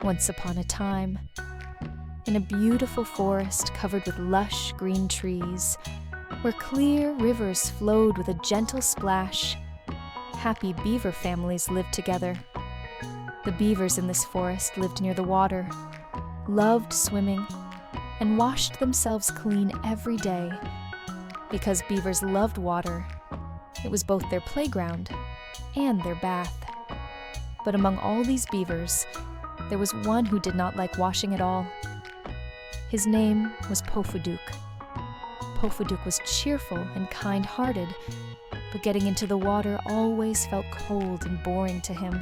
Once upon a time, in a beautiful forest covered with lush green trees, where clear rivers flowed with a gentle splash, happy beaver families lived together. The beavers in this forest lived near the water, loved swimming, and washed themselves clean every day. Because beavers loved water, it was both their playground and their bath. But among all these beavers, there was one who did not like washing at all. His name was Pofuduk. Pofuduk was cheerful and kind-hearted, but getting into the water always felt cold and boring to him.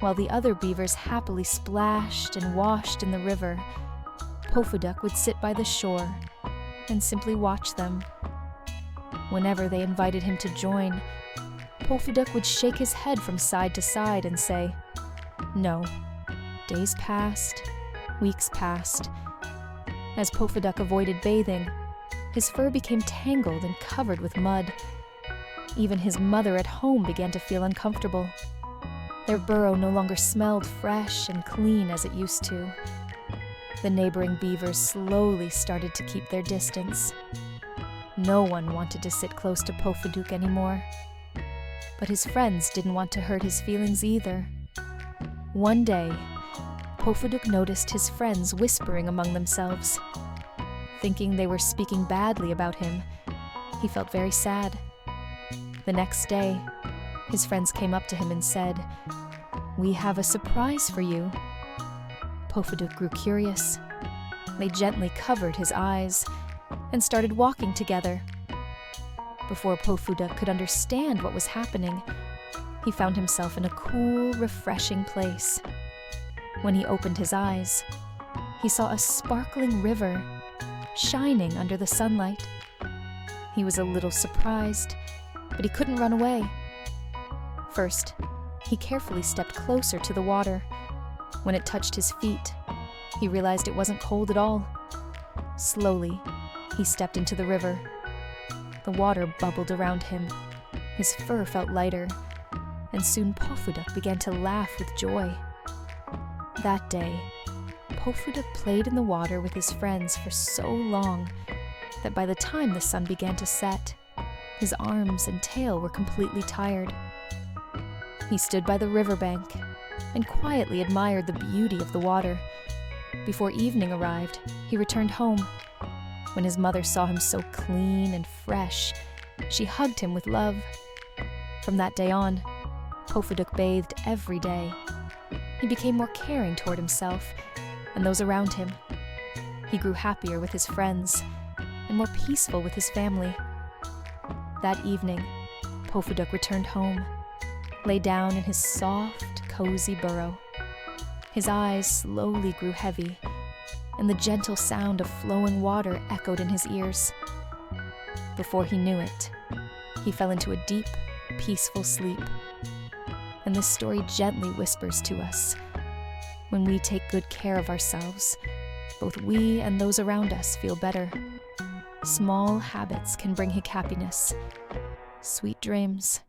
While the other beavers happily splashed and washed in the river, Pofuduk would sit by the shore and simply watch them. Whenever they invited him to join, Pofuduk would shake his head from side to side and say, "No." Days passed, weeks passed. As Pofuduk avoided bathing, his fur became tangled and covered with mud. Even his mother at home began to feel uncomfortable. Their burrow no longer smelled fresh and clean as it used to. The neighboring beavers slowly started to keep their distance. No one wanted to sit close to Pofuduk anymore. But his friends didn't want to hurt his feelings either. One day, Pofuduk noticed his friends whispering among themselves. Thinking they were speaking badly about him, he felt very sad. The next day, his friends came up to him and said, "We have a surprise for you." Pofuduk grew curious. They gently covered his eyes and started walking together. Before Pofuduk could understand what was happening, he found himself in a cool, refreshing place. When he opened his eyes, he saw a sparkling river shining under the sunlight. He was a little surprised, but he couldn't run away. First, he carefully stepped closer to the water. When it touched his feet, he realized it wasn't cold at all. Slowly, he stepped into the river. The water bubbled around him. His fur felt lighter, and soon Pofuduk began to laugh with joy. That day, Pofuduk played in the water with his friends for so long that by the time the sun began to set, his arms and tail were completely tired. He stood by the riverbank and quietly admired the beauty of the water. Before evening arrived, he returned home. When his mother saw him so clean and fresh, she hugged him with love. From that day on, Pofuduk bathed every day. He became more caring toward himself and those around him. He grew happier with his friends and more peaceful with his family. That evening, Pofuduk returned home, lay down in his soft, cozy burrow. His eyes slowly grew heavy, and the gentle sound of flowing water echoed in his ears. Before he knew it, he fell into a deep, peaceful sleep. And this story gently whispers to us, when we take good care of ourselves, both we and those around us feel better. Small habits can bring happiness. Sweet dreams.